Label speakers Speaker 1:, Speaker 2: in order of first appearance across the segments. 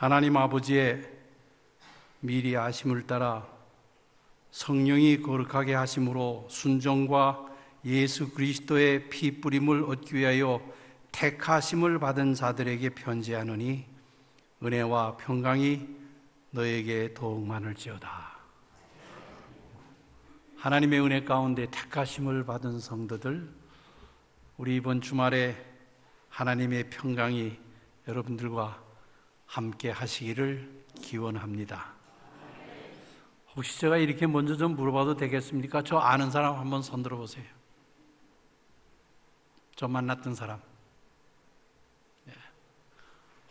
Speaker 1: 하나님 아버지의 미리 아심을 따라 성령이 거룩하게 하심으로 순종과 예수 그리스도의 피 뿌림을 얻기 위하여 택하심을 받은 자들에게 편지하노니 은혜와 평강이 너에게 더욱 많을지어다. 하나님의 은혜 가운데 택하심을 받은 성도들, 우리 이번 주말에 하나님의 평강이 여러분들과 함께 하시기를 기원합니다. 혹시 제가 이렇게 먼저 좀 물어봐도 되겠습니까? 저 아는 사람 한번 손 들어보세요. 저 만났던 사람.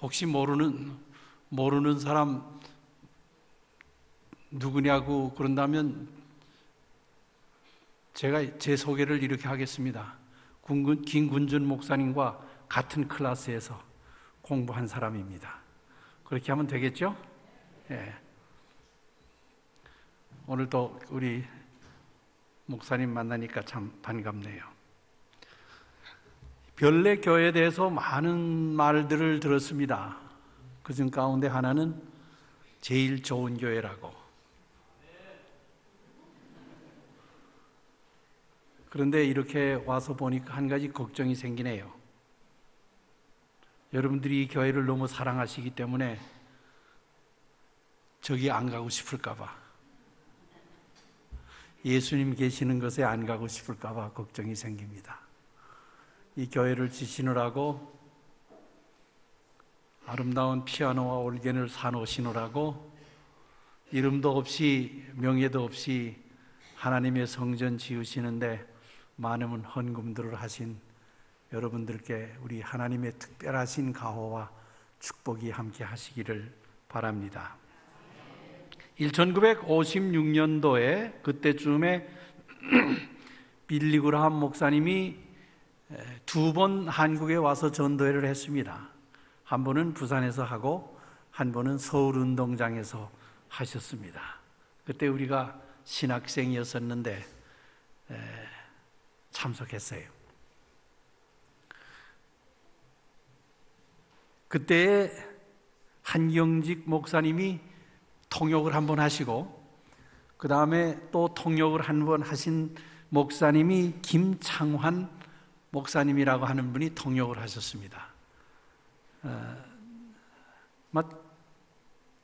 Speaker 1: 혹시 모르는 사람 누구냐고 그런다면 제가 제 소개를 이렇게 하겠습니다. 김군준 목사님과 같은 클래스에서 공부한 사람입니다. 그렇게 하면 되겠죠? 예. 오늘도 우리 목사님 만나니까 참 반갑네요. 별내 교회에 대해서 많은 말들을 들었습니다. 그중 가운데 하나는 제일 좋은 교회라고. 그런데 이렇게 와서 보니까 한 가지 걱정이 생기네요. 여러분들이 이 교회를 너무 사랑하시기 때문에 저기 안 가고 싶을까 봐, 예수님 계시는 곳에 안 가고 싶을까 봐 걱정이 생깁니다. 이 교회를 지시느라고 아름다운 피아노와 올겐을 사놓으시느라고 이름도 없이 명예도 없이 하나님의 성전 지으시는데 많은 헌금들을 하신 여러분들께 우리 하나님의 특별하신 가호와 축복이 함께 하시기를 바랍니다. 1956년도에 그때쯤에 빌리그라함 목사님이 두 번 한국에 와서 전도회를 했습니다. 한 번은 부산에서 하고 한 번은 서울운동장에서 하셨습니다. 그때 우리가 신학생이었었는데 참석했어요. 그때 한경직 목사님이 통역을 한 번 하시고 그 다음에 또 통역을 한 번 하신 목사님이 김창환 목사님이라고 하는 분이 통역을 하셨습니다.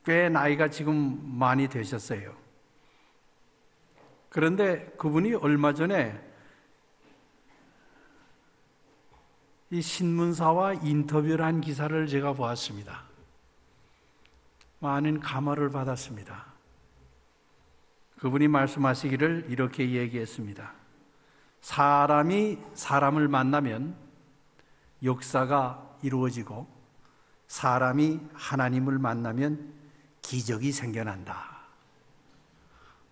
Speaker 1: 꽤 나이가 지금 많이 되셨어요. 그런데 그분이 얼마 전에 이 신문사와 인터뷰를 한 기사를 제가 보았습니다. 많은 감화를 받았습니다. 그분이 말씀하시기를 이렇게 얘기했습니다. 사람이 사람을 만나면 역사가 이루어지고 사람이 하나님을 만나면 기적이 생겨난다.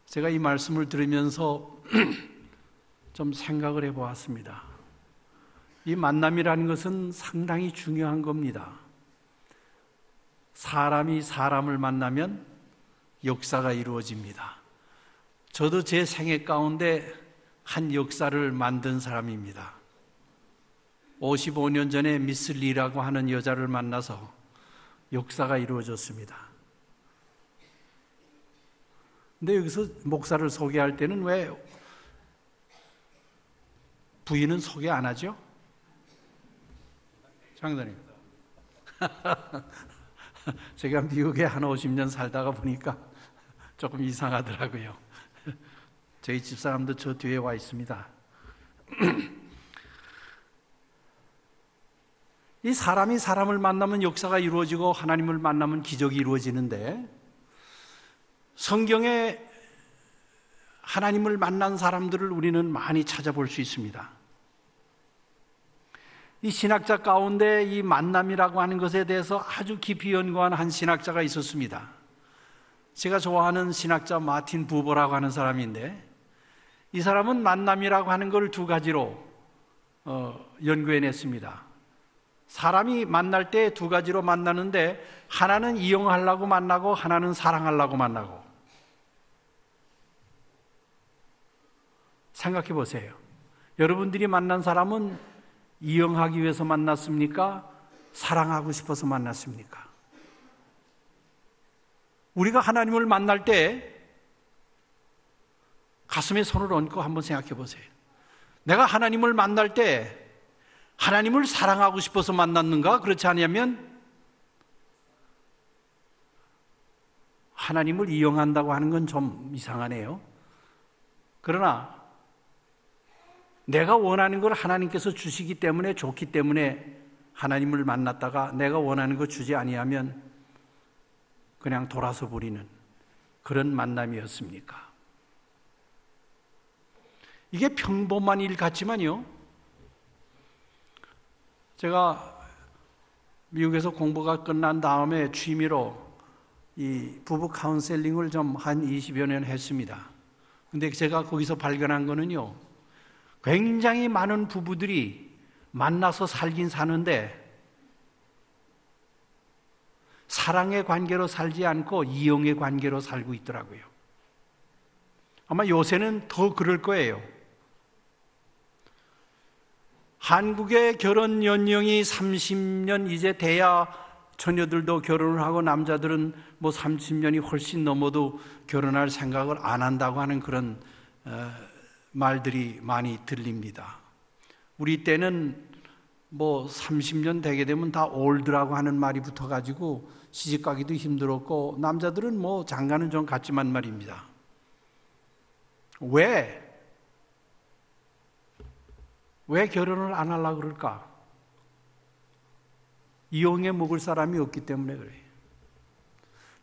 Speaker 1: 제가 이 말씀을 들으면서 좀 생각을 해보았습니다. 이 만남이라는 것은 상당히 중요한 겁니다. 사람이 사람을 만나면 역사가 이루어집니다. 저도 제 생애 가운데 한 역사를 만든 사람입니다. 55년 전에 미스 리라고 하는 여자를 만나서 역사가 이루어졌습니다. 근데 여기서 목사를 소개할 때는 왜 부인은 소개 안 하죠? 장로님. 제가 미국에 한 50년 살다가 보니까 조금 이상하더라고요. 저희 집사람도 저 뒤에 와 있습니다. 이 사람이 사람을 만나면 역사가 이루어지고 하나님을 만나면 기적이 이루어지는데 성경에 하나님을 만난 사람들을 우리는 많이 찾아볼 수 있습니다. 이 신학자 가운데 이 만남이라고 하는 것에 대해서 아주 깊이 연구한 한 신학자가 있었습니다. 제가 좋아하는 신학자 마틴 부버라고 하는 사람인데 이 사람은 만남이라고 하는 걸 두 가지로 연구해냈습니다. 사람이 만날 때 두 가지로 만나는데 하나는 이용하려고 만나고 하나는 사랑하려고 만나고. 생각해 보세요. 여러분들이 만난 사람은 이용하기 위해서 만났습니까? 사랑하고 싶어서 만났습니까? 우리가 하나님을 만날 때 가슴에 손을 얹고 한번 생각해 보세요. 내가 하나님을 만날 때 하나님을 사랑하고 싶어서 만났는가? 그렇지 않으면 하나님을 이용한다고 하는 건 좀 이상하네요. 그러나 내가 원하는 걸 하나님께서 주시기 때문에, 좋기 때문에 하나님을 만났다가 내가 원하는 거 주지 아니하면 그냥 돌아서 버리는 그런 만남이었습니까? 이게 평범한 일 같지만요, 제가 미국에서 공부가 끝난 다음에 취미로 이 부부 카운셀링을 좀 한 20여 년 했습니다. 근데 제가 거기서 발견한 거는요, 굉장히 많은 부부들이 만나서 살긴 사는데 사랑의 관계로 살지 않고 이용의 관계로 살고 있더라고요. 아마 요새는 더 그럴 거예요. 한국의 결혼 연령이 30년 이제 돼야 처녀들도 결혼을 하고 남자들은 뭐 30년이 훨씬 넘어도 결혼할 생각을 안 한다고 하는 그런 말들이 많이 들립니다. 우리 때는 뭐 30년 되게 되면 다 올드라고 하는 말이 붙어가지고 시집가기도 힘들었고 남자들은 뭐 장가는 좀 갔지만 말입니다. 왜 결혼을 안 하려고 그럴까? 이용해 먹을 사람이 없기 때문에 그래요.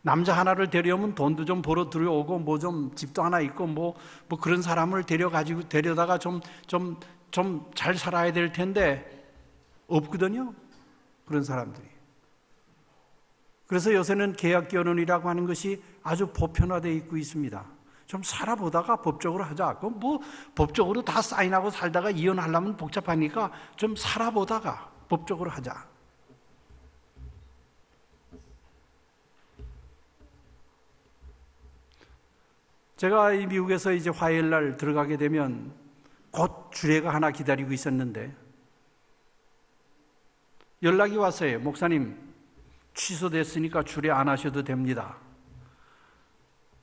Speaker 1: 남자 하나를 데려오면 돈도 좀 벌어 들여오고 뭐 좀 집도 하나 있고 뭐 그런 사람을 데려다가 좀 잘 살아야 될 텐데 없거든요. 그런 사람들이. 그래서 요새는 계약 결혼이라고 하는 것이 아주 보편화되어 있고 있습니다. 좀 살아보다가 법적으로 하자. 그럼 뭐 법적으로 다 사인하고 살다가 이혼하려면 복잡하니까 좀 살아보다가 법적으로 하자. 제가 이 미국에서 이제 화요일 날 들어가게 되면 곧 주례가 하나 기다리고 있었는데 연락이 왔어요. 목사님, 취소됐으니까 주례 안 하셔도 됩니다.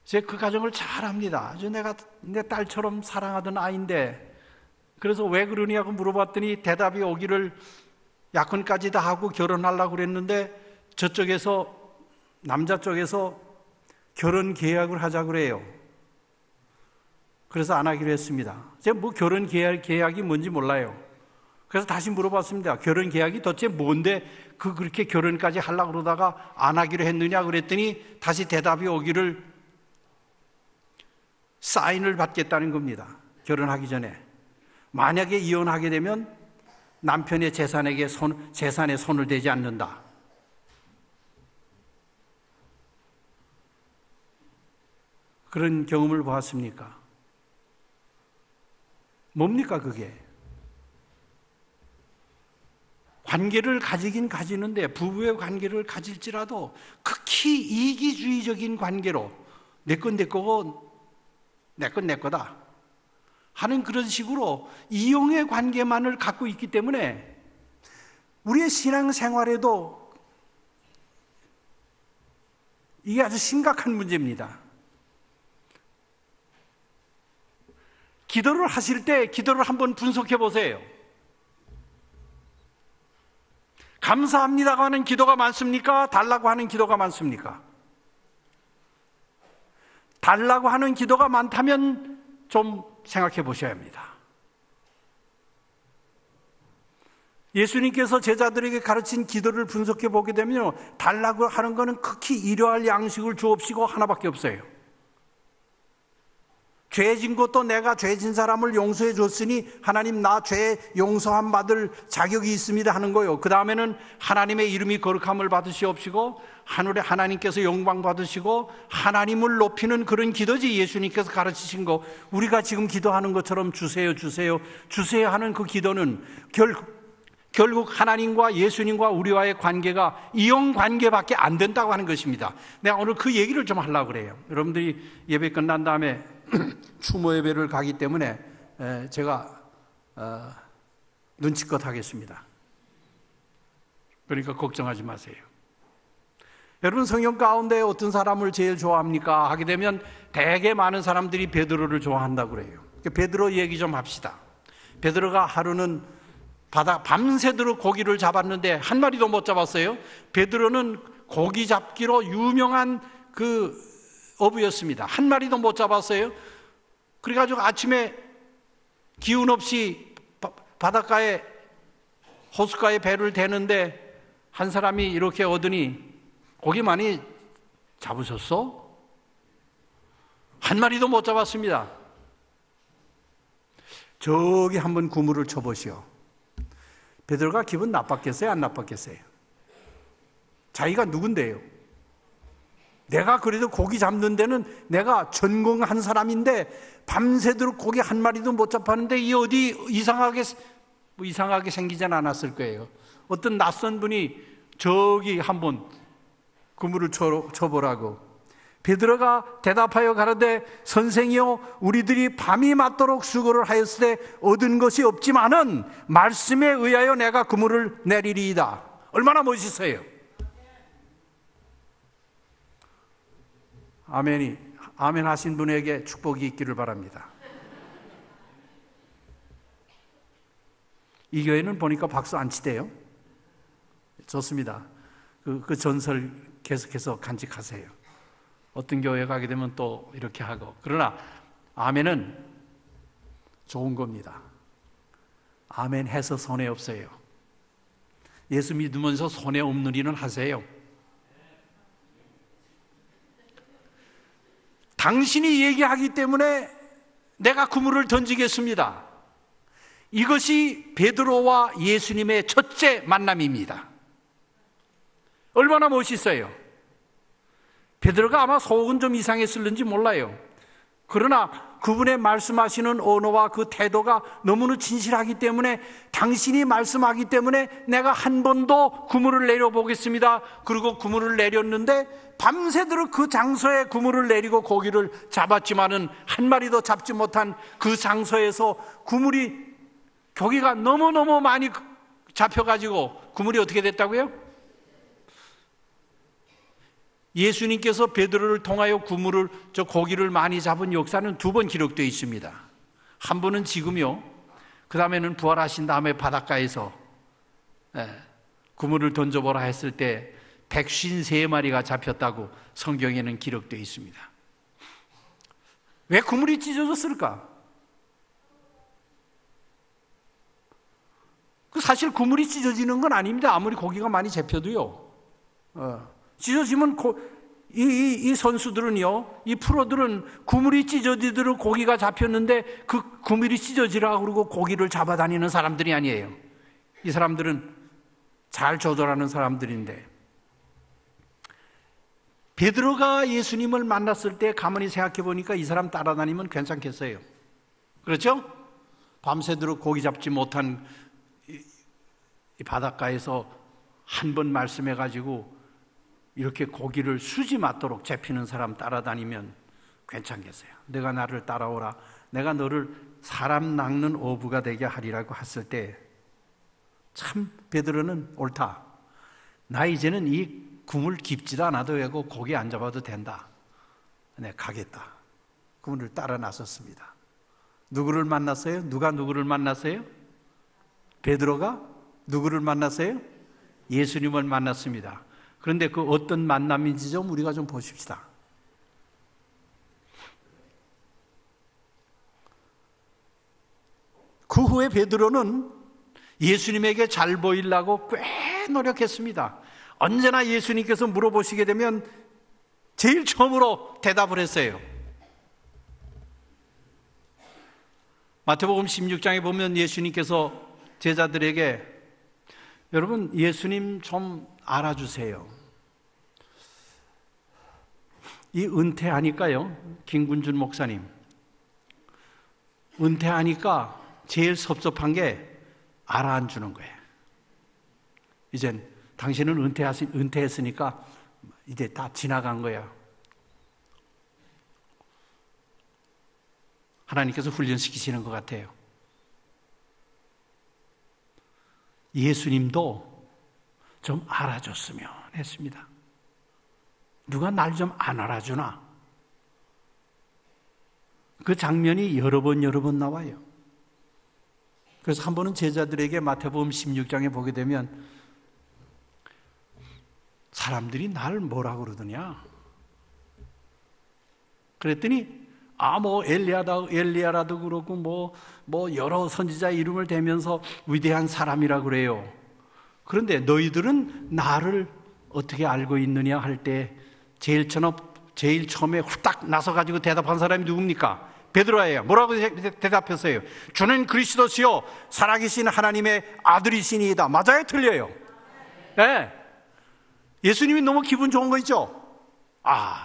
Speaker 1: 제가 그 가정을 잘 압니다. 아주 내가 내 딸처럼 사랑하던 아이인데, 그래서 왜 그러냐고 물어봤더니 대답이 오기를 약혼까지 다 하고 결혼하려고 그랬는데 저쪽에서, 남자 쪽에서 결혼 계약을 하자 그래요. 그래서 안 하기로 했습니다. 제가 뭐 결혼 계약이 뭔지 몰라요. 그래서 다시 물어봤습니다. 결혼 계약이 도대체 뭔데 그렇게 결혼까지 하려고 그러다가 안 하기로 했느냐 그랬더니 다시 대답이 오기를 사인을 받겠다는 겁니다. 결혼하기 전에. 만약에 이혼하게 되면 남편의 재산에 손을 대지 않는다. 그런 경험을 보았습니까? 뭡니까 그게? 관계를 가지긴 가지는데 부부의 관계를 가질지라도 극히 이기주의적인 관계로 내 건 내 거고 내 건 내 거다 하는 그런 식으로 이용의 관계만을 갖고 있기 때문에 우리의 신앙생활에도 이게 아주 심각한 문제입니다. 기도를 하실 때 기도를 한번 분석해 보세요. 감사합니다고 하는 기도가 많습니까? 달라고 하는 기도가 많습니까? 달라고 하는 기도가 많다면 좀 생각해 보셔야 합니다. 예수님께서 제자들에게 가르친 기도를 분석해 보게 되면 달라고 하는 것은 극히 일용할 양식을 주옵시고 하나밖에 없어요. 죄진 것도 내가 죄진 사람을 용서해 줬으니 하나님 나 죄 용서함 받을 자격이 있습니다 하는 거예요. 그 다음에는 하나님의 이름이 거룩함을 받으시옵시고 하늘에 하나님께서 영광 받으시고 하나님을 높이는 그런 기도지. 예수님께서 가르치신 거 우리가 지금 기도하는 것처럼 주세요 하는 그 기도는 결국 하나님과 예수님과 우리와의 관계가 이용 관계밖에 안 된다고 하는 것입니다. 내가 오늘 그 얘기를 좀 하려고 그래요. 여러분들이 예배 끝난 다음에 추모 예배를 가기 때문에 제가 눈치껏 하겠습니다. 그러니까 걱정하지 마세요. 여러분, 성경 가운데 어떤 사람을 제일 좋아합니까? 하게 되면 되게 많은 사람들이 베드로를 좋아한다고 그래요. 베드로 얘기 좀 합시다. 베드로가 하루는 밤새도록 고기를 잡았는데 한 마리도 못 잡았어요. 베드로는 고기 잡기로 유명한 그 어부였습니다. 한 마리도 못 잡았어요. 그래가지고 아침에 기운 없이 바닷가에 호숫가에 배를 대는데 한 사람이 이렇게 오더니 고기 많이 잡으셨어? 한 마리도 못 잡았습니다. 저기 한번 그물을 쳐보시오. 베드로가 기분 나빴겠어요? 안 나빴겠어요? 자기가 누군데요? 내가 그래도 고기 잡는 데는 내가 전공한 사람인데 밤새도록 고기 한 마리도 못 잡았는데 이 어디 이상하게 생기진 않았을 거예요. 어떤 낯선 분이 저기 한번 그물을 쳐보라고. 베드로가 대답하여 가로되 선생이여 우리들이 밤이 맞도록 수고를 하였을 때 얻은 것이 없지만은 말씀에 의하여 내가 그물을 내리리이다. 얼마나 멋있어요. 아멘 하신 분에게 축복이 있기를 바랍니다. 이 교회는 보니까 박수 안 치대요. 좋습니다. 그 전설 계속해서 간직하세요. 어떤 교회 가게 되면 또 이렇게 하고. 그러나 아멘은 좋은 겁니다. 아멘 해서 손해 없어요. 예수 믿으면서 손해 없는 일은 하세요. 당신이 얘기하기 때문에 내가 그물을 던지겠습니다. 이것이 베드로와 예수님의 첫째 만남입니다. 얼마나 멋있어요. 베드로가 아마 속은 좀 이상했을는지 몰라요. 그러나 그분의 말씀하시는 언어와 그 태도가 너무나 진실하기 때문에 당신이 말씀하기 때문에 내가 한 번 더 그물을 내려보겠습니다. 그리고 그물을 내렸는데 밤새도록 그 장소에 그물을 내리고 고기를 잡았지만은 한 마리도 잡지 못한 그 장소에서 고기가 너무너무 많이 잡혀가지고 그물이 어떻게 됐다고요? 예수님께서 베드로를 통하여 고기를 많이 잡은 역사는 두 번 기록되어 있습니다. 한 번은 지금요. 그 다음에는 부활하신 다음에 바닷가에서 그물을 던져보라 했을 때 153마리가 잡혔다고 성경에는 기록되어 있습니다. 왜 그물이 찢어졌을까? 사실 그물이 찢어지는 건 아닙니다. 아무리 고기가 많이 잡혀도요. 찢어지면 이 선수들은요, 이 프로들은 그물이 찢어지도록 고기가 잡혔는데 그 그물이 찢어지라고 그러고 고기를 잡아다니는 사람들이 아니에요. 이 사람들은 잘 조절하는 사람들인데, 베드로가 예수님을 만났을 때 가만히 생각해 보니까 이 사람 따라다니면 괜찮겠어요. 그렇죠? 밤새도록 고기 잡지 못한 이 바닷가에서 한 번 말씀해 가지고 이렇게 고기를 수지 맞도록 잡히는 사람 따라다니면 괜찮겠어요. 내가 나를 따라오라. 내가 너를 사람 낚는 어부가 되게 하리라고 했을 때 참 베드로는 옳다. 나 이제는 이 그물 깊지도 않아도 되고 고기 안 잡아도 된다. 네, 가겠다. 그분을 따라 나섰습니다. 누구를 만났어요? 누가 누구를 만났어요? 베드로가 누구를 만났어요? 예수님을 만났습니다. 그런데 그 어떤 만남인지 좀 우리가 좀 보십시다. 그 후에 베드로는 예수님에게 잘 보이려고 꽤 노력했습니다. 언제나 예수님께서 물어보시게 되면 제일 처음으로 대답을 했어요. 마태복음 16장에 보면 예수님께서 제자들에게 여러분 예수님 좀 알아주세요. 이 은퇴하니까요, 김군준 목사님 은퇴하니까 제일 섭섭한 게 알아주는 거예요. 이젠 당신은 은퇴했으니까 이제 다 지나간 거야. 하나님께서 훈련시키시는 것 같아요. 예수님도 좀 알아줬으면 했습니다. 누가 날 좀 안 알아주나? 그 장면이 여러 번 나와요. 그래서 한 번은 제자들에게 마태복음 16장에 보게 되면 사람들이 날 뭐라 그러더냐? 그랬더니 엘리야라도 그렇고 뭐 여러 선지자의 이름을 대면서 위대한 사람이라 그래요. 그런데 너희들은 나를 어떻게 알고 있느냐 할 때 제일 처음에 후딱 나서가지고 대답한 사람이 누굽니까? 베드로예요. 뭐라고 대답했어요? 주는 그리스도시요 살아계신 하나님의 아들이시니이다. 맞아요? 틀려요? 네. 예수님이 너무 기분 좋은 거 있죠?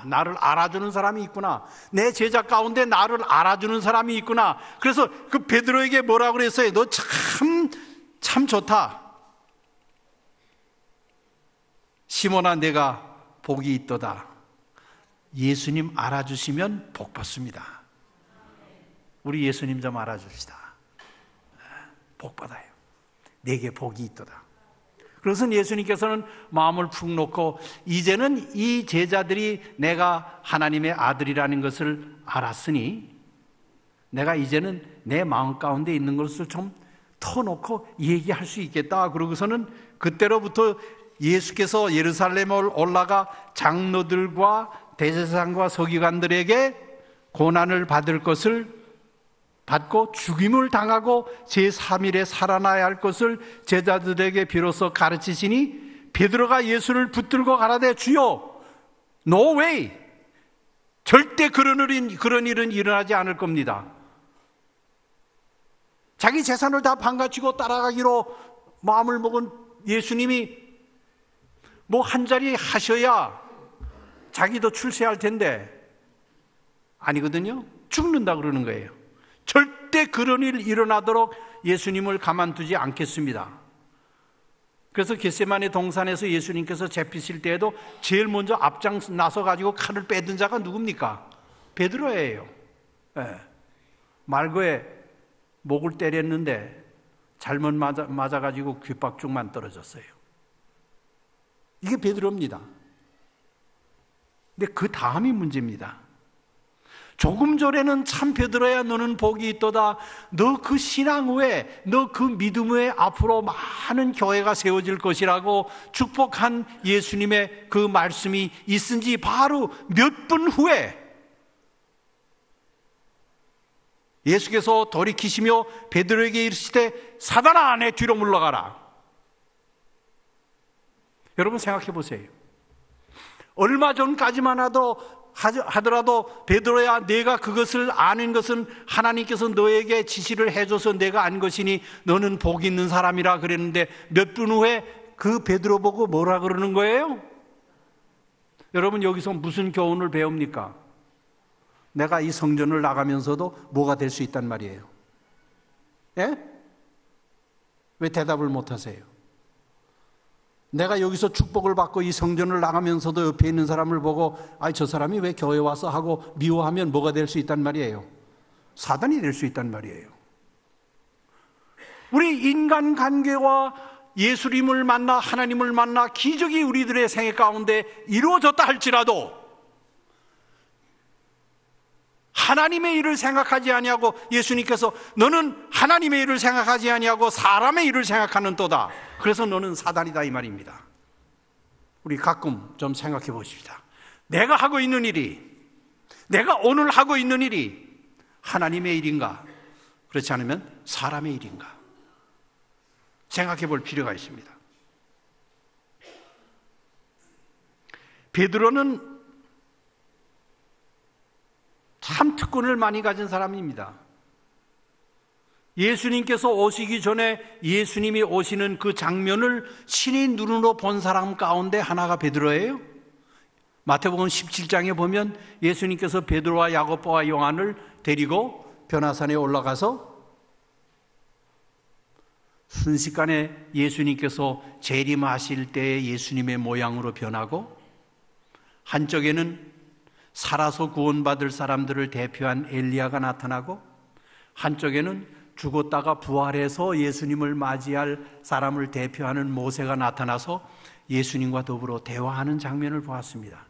Speaker 1: 나를 알아주는 사람이 있구나. 내 제자 가운데 나를 알아주는 사람이 있구나. 그래서 그 베드로에게 뭐라고 그랬어요? 너 참 좋다. 시몬아, 내가 복이 있도다. 예수님 알아주시면 복 받습니다. 우리 예수님 좀 알아줍시다. 복 받아요. 내게 복이 있도다. 그것은 예수님께서는 마음을 푹 놓고 이제는 이 제자들이 내가 하나님의 아들이라는 것을 알았으니 내가 이제는 내 마음 가운데 있는 것을 좀 터놓고 얘기할 수 있겠다. 그러고서는 그때로부터 예수께서 예루살렘을 올라가 장로들과 대제사장과 서기관들에게 고난을 받을 것을 받고 죽임을 당하고 제3일에 살아나야 할 것을 제자들에게 비로소 가르치시니 베드로가 예수를 붙들고 가라되 주여 No way! 절대 그런 일은 일어나지 않을 겁니다. 자기 재산을 다 반가치고 따라가기로 마음을 먹은 예수님이 뭐 한 자리 하셔야 자기도 출세할 텐데 아니거든요. 죽는다 그러는 거예요. 절대 그런 일 일어나도록 예수님을 가만두지 않겠습니다. 그래서 겟세마네 동산에서 예수님께서 잡히실 때에도 제일 먼저 앞장 나서가지고 칼을 빼든 자가 누굽니까? 베드로예요. 네. 말거에 목을 때렸는데 잘못 맞아가지고 귓박죽만 떨어졌어요. 이게 베드로입니다. 근데 그 다음이 문제입니다. 조금 전에는 참 베드로야 너는 복이 있도다. 너 그 신앙 후에 너 그 믿음 후에 앞으로 많은 교회가 세워질 것이라고 축복한 예수님의 그 말씀이 있은 지 바로 몇 분 후에 예수께서 돌이키시며 베드로에게 이르시되 사단아 내 뒤로 물러가라. 여러분 생각해 보세요. 얼마 전까지만 하더라도 베드로야 내가 그것을 아는 것은 하나님께서 너에게 지시를 해줘서 내가 안 것이니 너는 복 있는 사람이라 그랬는데 몇 분 후에 그 베드로 보고 뭐라 그러는 거예요? 여러분 여기서 무슨 교훈을 배웁니까? 내가 이 성전을 나가면서도 뭐가 될 수 있단 말이에요. 예? 왜 대답을 못 하세요? 내가 여기서 축복을 받고 이 성전을 나가면서도 옆에 있는 사람을 보고 저 사람이 왜 교회 와서 하고 미워하면 뭐가 될 수 있단 말이에요? 사단이 될 수 있단 말이에요. 우리 인간 관계와 예수님을 만나 하나님을 만나 기적이 우리들의 생애 가운데 이루어졌다 할지라도 하나님의 일을 생각하지 아니하고 예수님께서 너는 하나님의 일을 생각하지 아니하고 사람의 일을 생각하는 또다. 그래서 너는 사단이다 이 말입니다. 우리 가끔 좀 생각해 보십시다. 내가 하고 있는 일이 내가 오늘 하고 있는 일이 하나님의 일인가? 그렇지 않으면 사람의 일인가? 생각해 볼 필요가 있습니다. 베드로는 참 특권을 많이 가진 사람입니다. 예수님께서 오시기 전에 예수님이 오시는 그 장면을 신의 눈으로 본 사람 가운데 하나가 베드로예요. 마태복음 17장에 보면 예수님께서 베드로와 야고보와 요한을 데리고 변화산에 올라가서 순식간에 예수님께서 재림하실 때 예수님의 모양으로 변하고 한쪽에는 살아서 구원받을 사람들을 대표한 엘리야가 나타나고 한쪽에는 죽었다가 부활해서 예수님을 맞이할 사람을 대표하는 모세가 나타나서 예수님과 더불어 대화하는 장면을 보았습니다.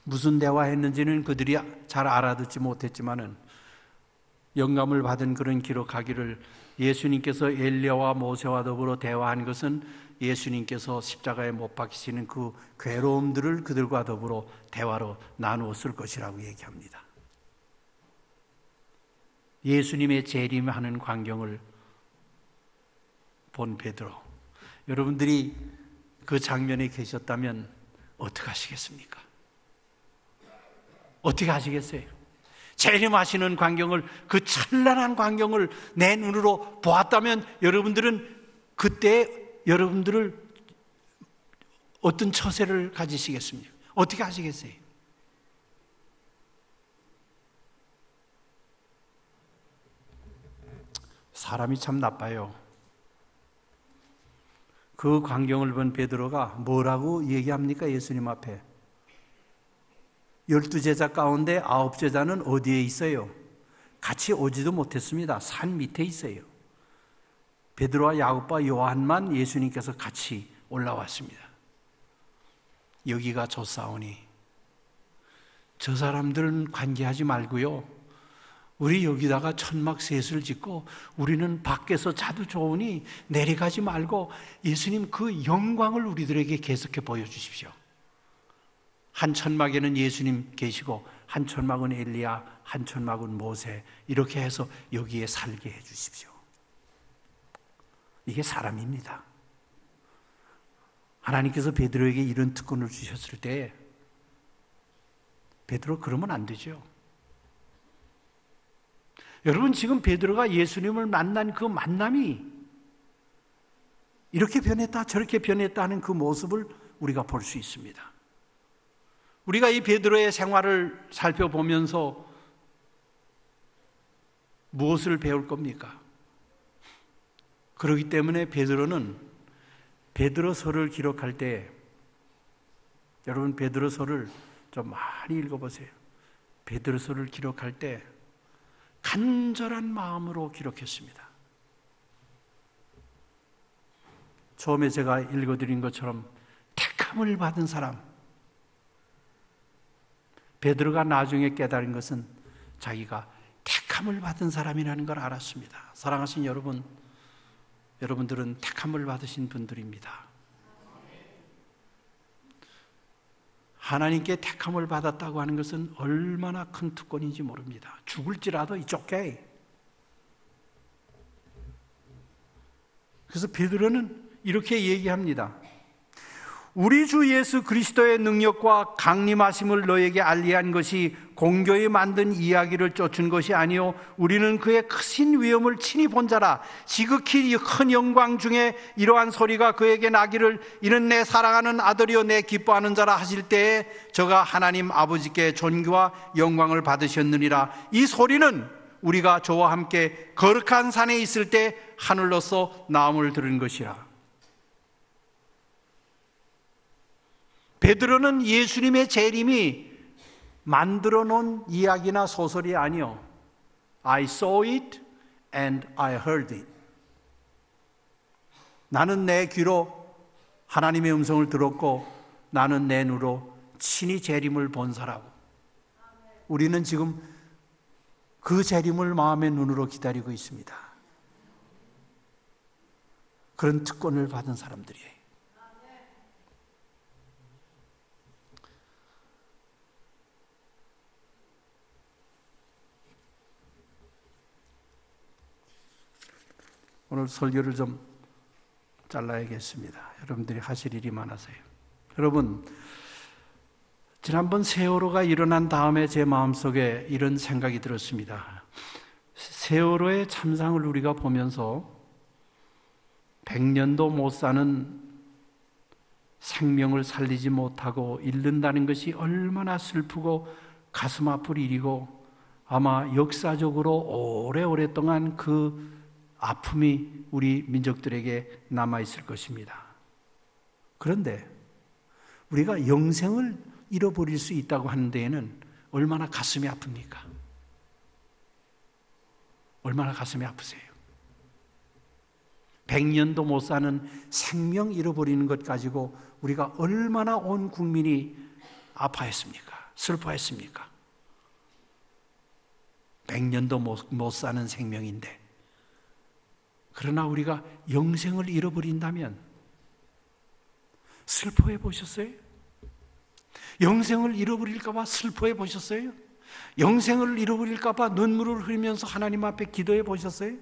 Speaker 1: 무슨 대화했는지는 그들이 잘 알아듣지 못했지만은 영감을 받은 그런 기록하기를 예수님께서 엘리야와 모세와 더불어 대화한 것은 예수님께서 십자가에 못 박히시는 그 괴로움들을 그들과 더불어 대화로 나누었을 것이라고 얘기합니다. 예수님의 재림하는 광경을 본 베드로, 여러분들이 그 장면에 계셨다면 어떻게 하시겠습니까? 어떻게 하시겠어요? 재림하시는 광경을, 그 찬란한 광경을 내 눈으로 보았다면 여러분들은 그때 여러분들을 어떤 처세를 가지시겠습니까? 어떻게 하시겠어요? 사람이 참 나빠요. 그 광경을 본 베드로가 뭐라고 얘기합니까? 예수님 앞에 12제자 가운데 9제자는 어디에 있어요? 같이 오지도 못했습니다. 산 밑에 있어요. 베드로와 야곱과 요한만 예수님께서 같이 올라왔습니다. 여기가 좋사오니 저 사람들은 관계하지 말고요, 우리 여기다가 천막셋을 짓고 우리는 밖에서 자도 좋으니 내려가지 말고 예수님 그 영광을 우리들에게 계속해 보여주십시오. 한 천막에는 예수님 계시고 한 천막은 엘리야, 한 천막은 모세, 이렇게 해서 여기에 살게 해 주십시오. 이게 사람입니다. 하나님께서 베드로에게 이런 특권을 주셨을 때 베드로 그러면 안 되죠. 여러분, 지금 베드로가 예수님을 만난 그 만남이 이렇게 변했다 저렇게 변했다 하는 그 모습을 우리가 볼 수 있습니다. 우리가 이 베드로의 생활을 살펴보면서 무엇을 배울 겁니까? 그렇기 때문에 베드로는 베드로서를 기록할 때, 여러분 베드로서를 좀 많이 읽어보세요. 베드로서를 기록할 때 간절한 마음으로 기록했습니다. 처음에 제가 읽어드린 것처럼 택함을 받은 사람, 베드로가 나중에 깨달은 것은 자기가 택함을 받은 사람이라는 걸 알았습니다. 사랑하신 여러분, 여러분들은 택함을 받으신 분들입니다. 하나님께 택함을 받았다고 하는 것은 얼마나 큰 특권인지 모릅니다. 죽을지라도 it's okay. 그래서 베드로는 이렇게 얘기합니다. 우리 주 예수 그리스도의 능력과 강림하심을 너에게 알리한 것이 공교에 만든 이야기를 쫓은 것이 아니요 우리는 그의 크신 위엄을 친히 본 자라. 지극히 큰 영광 중에 이러한 소리가 그에게 나기를 이는 내 사랑하는 아들이요 내 기뻐하는 자라 하실 때에 저가 하나님 아버지께 존귀와 영광을 받으셨느니라. 이 소리는 우리가 저와 함께 거룩한 산에 있을 때 하늘로서 나음을 들은 것이라. 베드로는 예수님의 재림이 만들어 놓은 이야기나 소설이 아니요, I saw it and I heard it. 나는 내 귀로 하나님의 음성을 들었고 나는 내 눈으로 친히 재림을 본 사람. 우리는 지금 그 재림을 마음의 눈으로 기다리고 있습니다. 그런 특권을 받은 사람들이에요. 오늘 설교를 좀 잘라야겠습니다. 여러분들이 하실 일이 많아서요. 여러분, 지난번 세월호가 일어난 다음에 제 마음속에 이런 생각이 들었습니다. 세월호의 참상을 우리가 보면서 100년도 못 사는 생명을 살리지 못하고 잃는다는 것이 얼마나 슬프고 가슴 아플 일이고 아마 역사적으로 오래오랫동안 그 아픔이 우리 민족들에게 남아있을 것입니다. 그런데 우리가 영생을 잃어버릴 수 있다고 하는 데에는 얼마나 가슴이 아픕니까? 얼마나 가슴이 아프세요? 100년도 못 사는 생명 잃어버리는 것 가지고 우리가 얼마나 온 국민이 아파했습니까? 슬퍼했습니까? 100년도 못 사는 생명인데, 그러나 우리가 영생을 잃어버린다면 슬퍼해 보셨어요? 영생을 잃어버릴까 봐 슬퍼해 보셨어요? 영생을 잃어버릴까 봐 눈물을 흘리면서 하나님 앞에 기도해 보셨어요?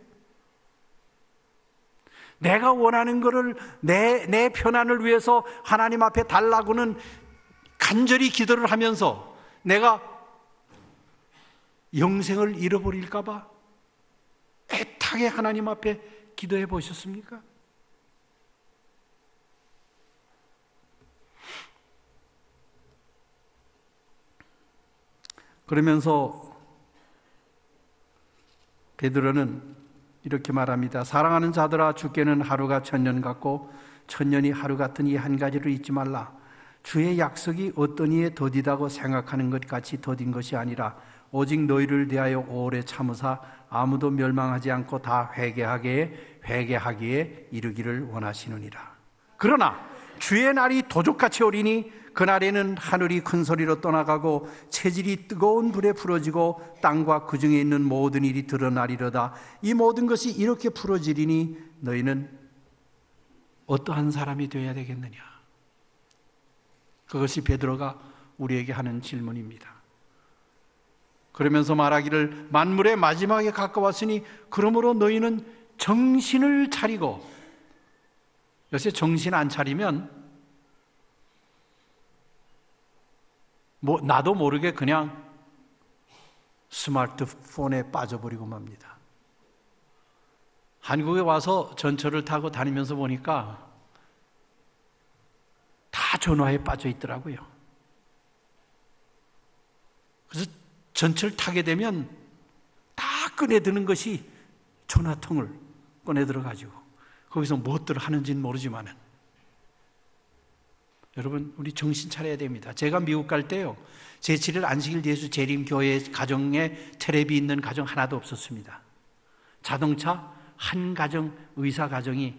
Speaker 1: 내가 원하는 것을 내 편안을 위해서 하나님 앞에 달라고는 간절히 기도를 하면서 내가 영생을 잃어버릴까 봐 애타게 하나님 앞에 기도해 보셨습니까? 그러면서 베드로는 이렇게 말합니다. 사랑하는 자들아, 주께는 하루가 천년 같고 천년이 하루 같은 이 한 가지를 잊지 말라. 주의 약속이 어떤 이에 더디다고 생각하는 것 같이 더딘 것이 아니라 오직 너희를 대하여 오래 참으사 아무도 멸망하지 않고 다 회개하기에 이르기를 원하시느니라. 그러나 주의 날이 도적같이 오리니 그날에는 하늘이 큰 소리로 떠나가고 체질이 뜨거운 불에 풀어지고 땅과 그 중에 있는 모든 일이 드러나리로다. 이 모든 것이 이렇게 풀어지리니 너희는 어떠한 사람이 되어야 되겠느냐? 그것이 베드로가 우리에게 하는 질문입니다. 그러면서 말하기를 만물의 마지막에 가까웠으니 그러므로 너희는 정신을 차리고, 요새 정신 안 차리면 나도 모르게 그냥 스마트폰에 빠져버리고 맙니다. 한국에 와서 전철을 타고 다니면서 보니까 다 전화에 빠져 있더라고요. 그래서 전철 타게 되면 다 꺼내드는 것이 전화통을 꺼내들어가지고 거기서 무엇들을 하는지는 모르지만은, 여러분, 우리 정신 차려야 됩니다. 제가 미국 갈 때요, 제7일 안식일 예수 재림교회 가정에 텔레비 있는 가정 하나도 없었습니다. 자동차 한 가정, 의사 가정이,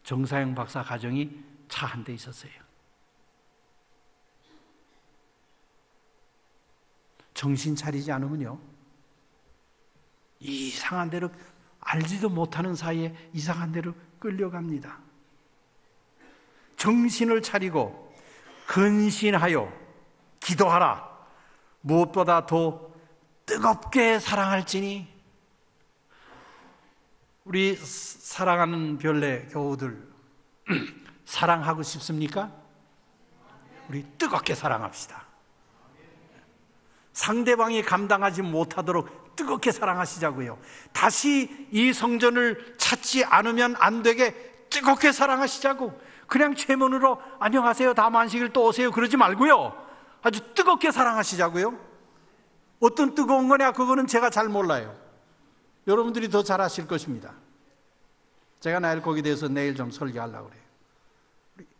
Speaker 1: 정사영 박사 가정이 차 한 대 있었어요. 정신 차리지 않으면요, 이상한 데로, 알지도 못하는 사이에 이상한 데로 끌려갑니다. 정신을 차리고 근신하여 기도하라. 무엇보다 더 뜨겁게 사랑할지니. 우리 사랑하는 별내 교우들, 사랑하고 싶습니까? 우리 뜨겁게 사랑합시다. 상대방이 감당하지 못하도록 뜨겁게 사랑하시자고요. 다시 이 성전을 찾지 않으면 안 되게 뜨겁게 사랑하시자고. 그냥 최면으로 안녕하세요, 다음 안식일 또 오세요 그러지 말고요, 아주 뜨겁게 사랑하시자고요. 어떤 뜨거운 거냐, 그거는 제가 잘 몰라요. 여러분들이 더 잘 아실 것입니다. 제가 내일 거기에 대해서 내일 좀 설교하려고 그래요.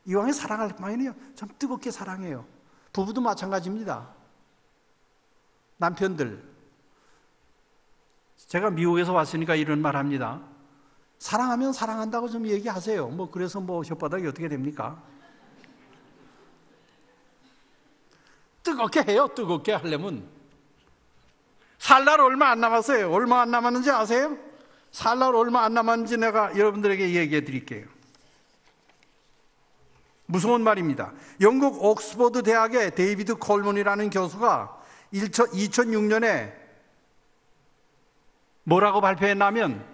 Speaker 1: 이왕에 사랑할 바에는요, 좀 뜨겁게 사랑해요. 부부도 마찬가지입니다. 남편들, 제가 미국에서 왔으니까 이런 말 합니다. 사랑하면 사랑한다고 좀 얘기하세요. 그래서 혓바닥이 어떻게 됩니까? 뜨겁게 해요. 뜨겁게 하려면. 살 날 얼마 안 남았어요. 얼마 안 남았는지 아세요? 살 날 얼마 안 남았는지 내가 여러분들에게 얘기해 드릴게요. 무서운 말입니다. 영국 옥스퍼드 대학의 데이비드 콜먼이라는 교수가 2006년에 뭐라고 발표했냐면,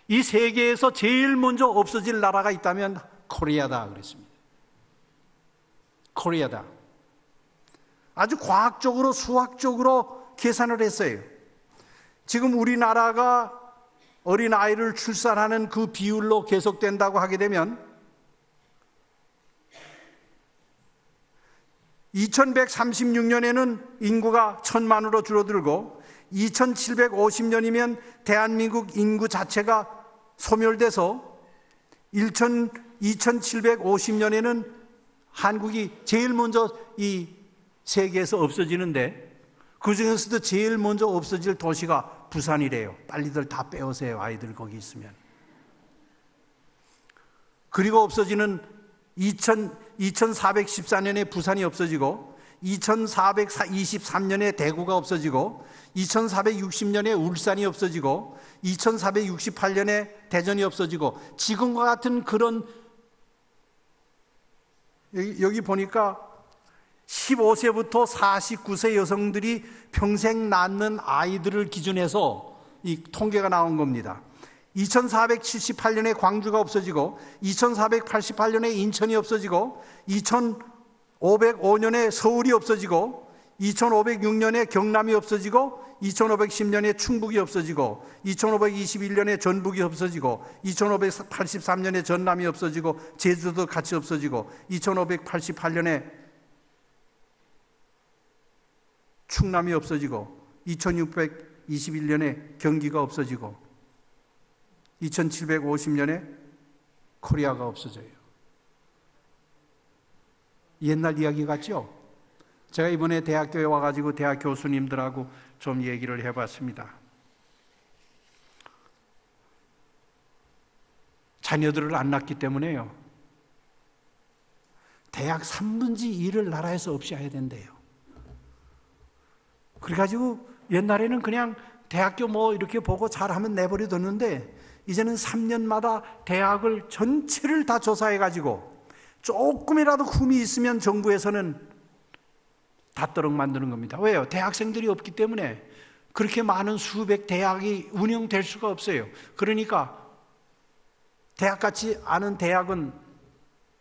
Speaker 1: 이 세계에서 제일 먼저 없어질 나라가 있다면 코리아다 그랬습니다. 코리아다. 아주 과학적으로 수학적으로 계산을 했어요. 지금 우리나라가 어린아이를 출산하는 그 비율로 계속된다고 하게 되면 2136년에는 인구가 1000만으로 줄어들고 2750년이면 대한민국 인구 자체가 소멸돼서 2750년에는 한국이 제일 먼저 이 세계에서 없어지는데, 그 중에서도 제일 먼저 없어질 도시가 부산이래요. 빨리들 다 빼오세요, 아이들 거기 있으면. 그리고 없어지는 2414년에 부산이 없어지고 2423년에 대구가 없어지고 2460년에 울산이 없어지고 2468년에 대전이 없어지고 지금과 같은 그런 여기 보니까 15세부터 49세 여성들이 평생 낳는 아이들을 기준해서 이 통계가 나온 겁니다. 2478년에 광주가 없어지고 2488년에 인천이 없어지고 2505년에 서울이 없어지고 2506년에 경남이 없어지고 2510년에 충북이 없어지고 2521년에 전북이 없어지고 2583년에 전남이 없어지고 제주도 같이 없어지고 2588년에 충남이 없어지고 2621년에 경기가 없어지고 2750년에 코리아가 없어져요. 옛날 이야기 같죠? 제가 이번에 대학교에 와가지고 대학 교수님들하고 좀 얘기를 해봤습니다. 자녀들을 안 낳기 때문에요. 대학 3분의 2를 나라에서 없이 해야 된대요. 그래가지고 옛날에는 그냥 대학교 뭐 이렇게 보고 잘하면 내버려 뒀는데 이제는 3년마다 대학을 전체를 다 조사해가지고 조금이라도 흠이 있으면 정부에서는 닫도록 만드는 겁니다. 왜요? 대학생들이 없기 때문에 그렇게 많은 수백 대학이 운영될 수가 없어요. 그러니까 대학같이 않은 대학은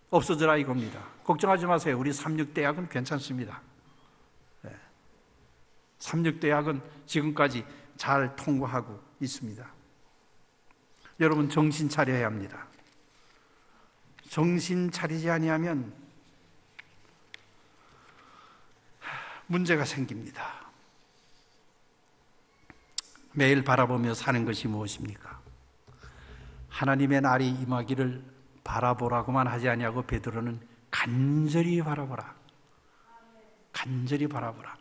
Speaker 1: 없어져라 이겁니다. 걱정하지 마세요. 우리 삼육대학은 괜찮습니다. 36대학은 지금까지 잘 통과하고 있습니다. 여러분 정신 차려야 합니다. 정신 차리지 아니하면 문제가 생깁니다. 매일 바라보며 사는 것이 무엇입니까? 하나님의 날이 임하기를 바라보라고만 하지 아니하고 베드로는 간절히 바라보라. 간절히 바라보라.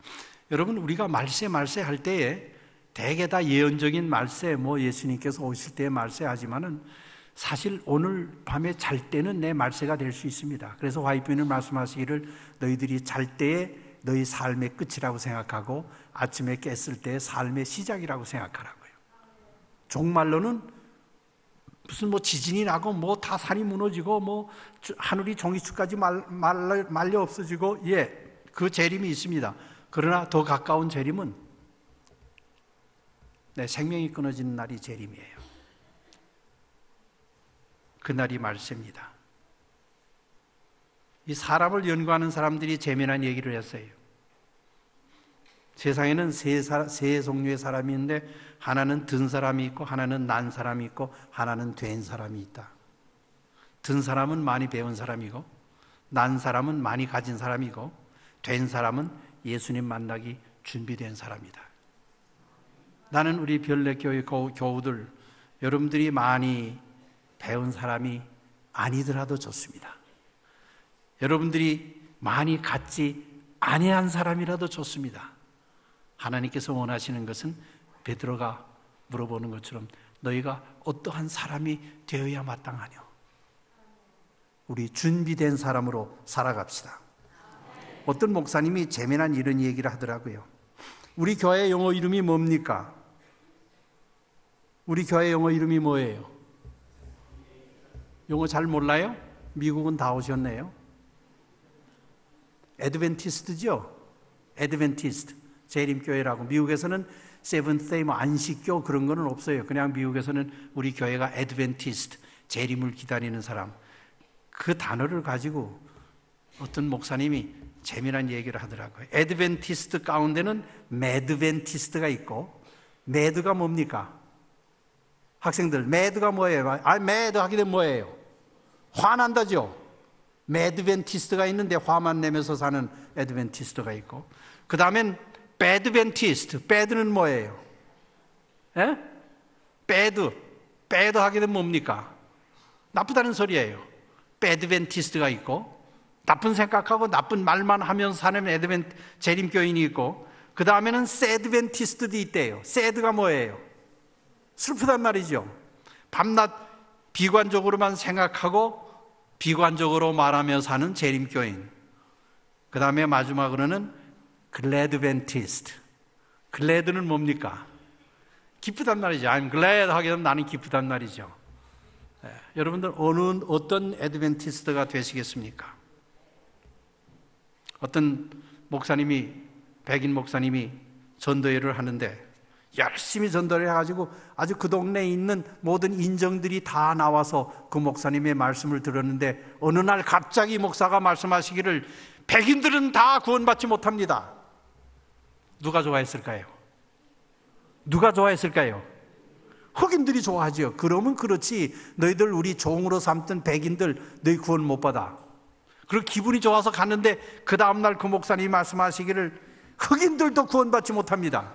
Speaker 1: 여러분 우리가 말세 할 때에 대개 다 예언적인 말세, 예수님께서 오실 때의 말세 하지만은 사실 오늘 밤에 잘 때는 내 말세가 될 수 있습니다. 그래서 화이트인은 말씀하시기를 너희들이 잘 때에 너희 삶의 끝이라고 생각하고 아침에 깼을 때의 삶의 시작이라고 생각하라고요. 종말로는 무슨 지진이 나고 다 산이 무너지고 하늘이 종이축까지 말려 없어지고 그 재림이 있습니다. 그러나 더 가까운 재림은 내 생명이 끊어지는 날이 재림이에요. 그날이 말세입니다. 이 사람을 연구하는 사람들이 재미난 얘기를 했어요. 세상에는 세 종류의 사람이 있는데 하나는 든 사람이 있고 하나는 난 사람이 있고 하나는 된 사람이 있다. 든 사람은 많이 배운 사람이고 난 사람은 많이 가진 사람이고 된 사람은 예수님 만나기 준비된 사람이다. 나는 우리 별내교회 교우들 여러분들이 많이 배운 사람이 아니더라도 좋습니다. 여러분들이 많이 갖지 아니한 사람이라도 좋습니다. 하나님께서 원하시는 것은 베드로가 물어보는 것처럼 너희가 어떠한 사람이 되어야 마땅하뇨? 우리 준비된 사람으로 살아갑시다. 어떤 목사님이 재미난 이런 얘기를 하더라고요. 우리 교회 영어 이름이 뭡니까? 우리 교회 영어 이름이 뭐예요? 영어 잘 몰라요? 미국은 다 오셨네요. 애드벤티스트죠? 애드벤티스트 재림교회라고. 미국에서는 세븐데이 안식교 그런 거는 없어요. 그냥 미국에서는 우리 교회가 애드벤티스트 재림을 기다리는 사람. 그 단어를 가지고 어떤 목사님이 재미난 얘기를 하더라고요. 애드벤티스트 가운데는 매드벤티스트가 있고, 매드가 뭡니까? 학생들 매드가 뭐예요? 매드 하게 되면 뭐예요? 화난다죠. 매드벤티스트가 있는데 화만 내면서 사는 애드벤티스트가 있고, 그 다음엔 배드벤티스트. 배드는 뭐예요? 배드 하게 되면 뭡니까? 나쁘다는 소리예요. 배드벤티스트가 있고, 나쁜 생각하고 나쁜 말만 하면서 사는 재림교인이 있고, 그 다음에는 새드벤티스트도 있대요. 새드가 뭐예요? 슬프단 말이죠. 밤낮 비관적으로만 생각하고 비관적으로 말하며 사는 재림교인. 그 다음에 마지막으로는 Gladventist. Glad는 뭡니까? 기쁘단 말이죠. I'm glad 하게 되면 나는 기쁘단 말이죠. 여러분들 어떤 애드벤티스트가 되시겠습니까? 어떤 목사님이, 백인 목사님이 전도회를 하는데 열심히 전도를 해가지고 아주 그 동네에 있는 모든 인정들이 다 나와서 그 목사님의 말씀을 들었는데 어느 날 갑자기 목사가 말씀하시기를 백인들은 다 구원받지 못합니다. 누가 좋아했을까요? 누가 좋아했을까요? 흑인들이 좋아하죠. 그러면 그렇지, 너희들 우리 종으로 삼던 백인들 너희 구원 못 받아. 그리고 기분이 좋아서 갔는데 그 다음날 그 목사님이 말씀하시기를 흑인들도 구원받지 못합니다.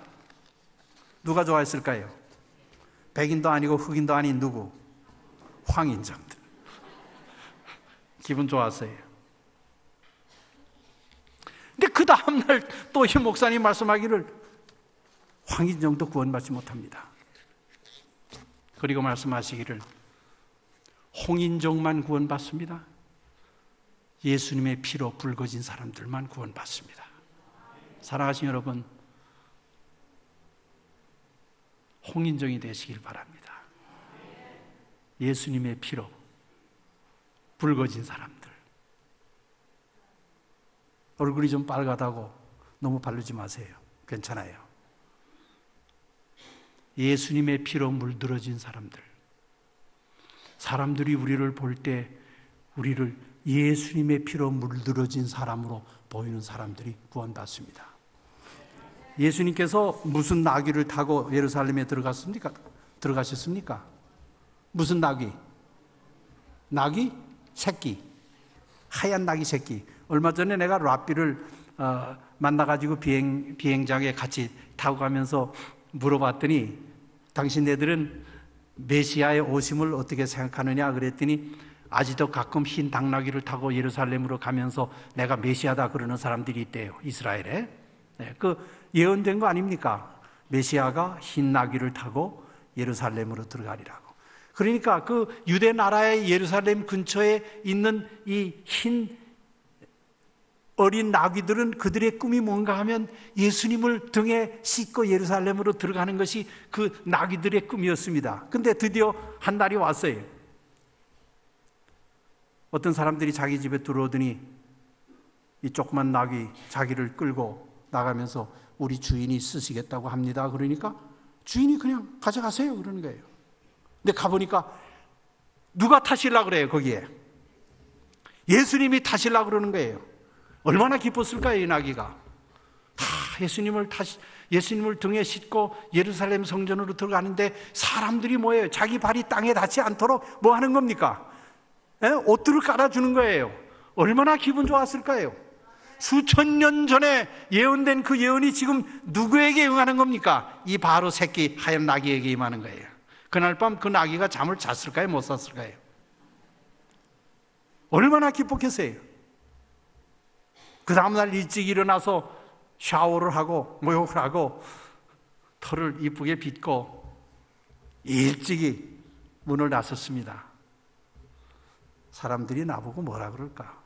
Speaker 1: 누가 좋아했을까요? 백인도 아니고 흑인도 아닌 누구? 황인종들. 기분 좋았어요. 근데 그 다음날 또 이 목사님 말씀하기를 황인종도 구원받지 못합니다. 그리고 말씀하시기를 홍인종만 구원받습니다. 예수님의 피로 붉어진 사람들만 구원받습니다. 사랑하신 여러분, 홍인종이 되시길 바랍니다. 예수님의 피로 붉어진 사람들. 얼굴이 좀 빨갛다고 너무 바르지 마세요. 괜찮아요. 예수님의 피로 물들어진 사람들. 사람들이 우리를 볼 때 우리를 예수님의 피로 물들어진 사람으로 보이는 사람들이 구원받습니다. 예수님께서 무슨 나귀를 타고 예루살렘에 들어가셨습니까? 무슨 나귀? 나귀 새끼. 하얀 나귀 새끼. 얼마 전에 내가 랍비를 만나가지고 비행장에 같이 타고 가면서 물어봤더니 당신네들은 메시아의 오심을 어떻게 생각하느냐 그랬더니 아직도 가끔 흰 당나귀를 타고 예루살렘으로 가면서 내가 메시아다 그러는 사람들이 있대요. 이스라엘에. 네, 그 예언된 거 아닙니까? 메시아가 흰 나귀를 타고 예루살렘으로 들어가리라고. 그러니까 그 유대 나라의 예루살렘 근처에 있는 이 흰 어린 나귀들은 그들의 꿈이 뭔가 하면 예수님을 등에 싣고 예루살렘으로 들어가는 것이 그 나귀들의 꿈이었습니다. 근데 드디어 한 날이 왔어요. 어떤 사람들이 자기 집에 들어오더니 이 조그만 나귀 자기를 끌고 나가면서 우리 주인이 쓰시겠다고 합니다. 그러니까 주인이 그냥 가져가세요 그러는 거예요. 근데 가보니까 누가 타시려고 그래요 거기에? 예수님이 타시려고 그러는 거예요. 얼마나 기뻤을까요 이 나귀가. 다 예수님을 등에 싣고 예루살렘 성전으로 들어가는데 사람들이 뭐예요? 자기 발이 땅에 닿지 않도록 뭐 하는 겁니까? 옷들을 깔아주는 거예요. 얼마나 기분 좋았을까요? 수천 년 전에 예언된 그 예언이 지금 누구에게 응하는 겁니까? 이 바로 새끼 하얀 나귀에게 임하는 거예요. 그날 밤 그 나귀가 잠을 잤을까요? 못 잤을까요? 얼마나 기뻤겠어요? 그 다음날 일찍 일어나서 샤워를 하고 목욕을 하고 털을 이쁘게 빗고 일찍이 문을 나섰습니다. 사람들이 나보고 뭐라 그럴까?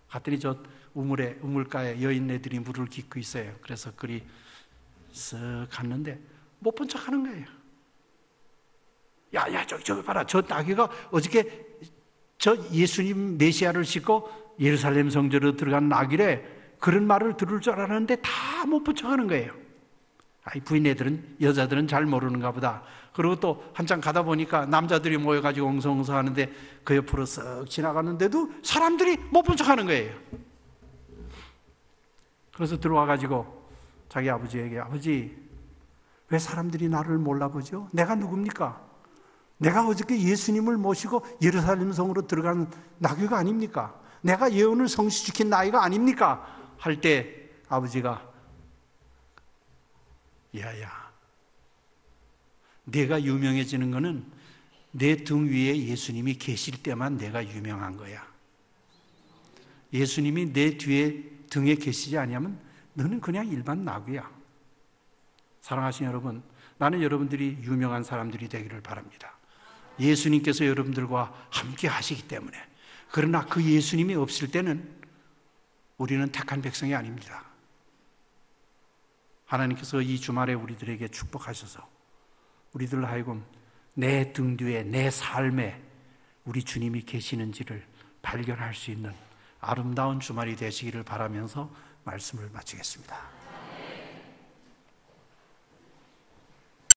Speaker 1: 갔더니 저 우물가에 여인네들이 물을 깃고 있어요. 그래서 그리 쓱 갔는데 못 본 척 하는 거예요. 야, 저기 봐라. 저 나귀가 어저께 저 예수님 메시아를 싣고 예루살렘 성전으로 들어간 나귀래. 그런 말을 들을 줄 알았는데 다 못 본 척 하는 거예요. 여자들은 잘 모르는가 보다. 그리고 또 한참 가다 보니까 남자들이 모여가지고 엉성엉성 하는데 그 옆으로 쓱 지나가는데도 사람들이 못 본 척 하는 거예요. 그래서 들어와가지고 자기 아버지에게, 아버지, 왜 사람들이 나를 몰라보죠? 내가 누굽니까? 내가 어저께 예수님을 모시고 예루살렘 성으로 들어간 나귀가 아닙니까? 내가 예언을 성취시킨 나이가 아닙니까? 할 때 아버지가, 야야, 내가 유명해지는 거는 내 등 위에 예수님이 계실 때만 내가 유명한 거야. 예수님이 내 뒤에 등에 계시지 아니하면 너는 그냥 일반 나귀야. 사랑하신 여러분, 나는 여러분들이 유명한 사람들이 되기를 바랍니다. 예수님께서 여러분들과 함께 하시기 때문에. 그러나 그 예수님이 없을 때는 우리는 택한 백성이 아닙니다. 하나님께서 이 주말에 우리들에게 축복하셔서 우리들 하여금 내 등 뒤에, 내 삶에 우리 주님이 계시는지를 발견할 수 있는 아름다운 주말이 되시기를 바라면서 말씀을 마치겠습니다.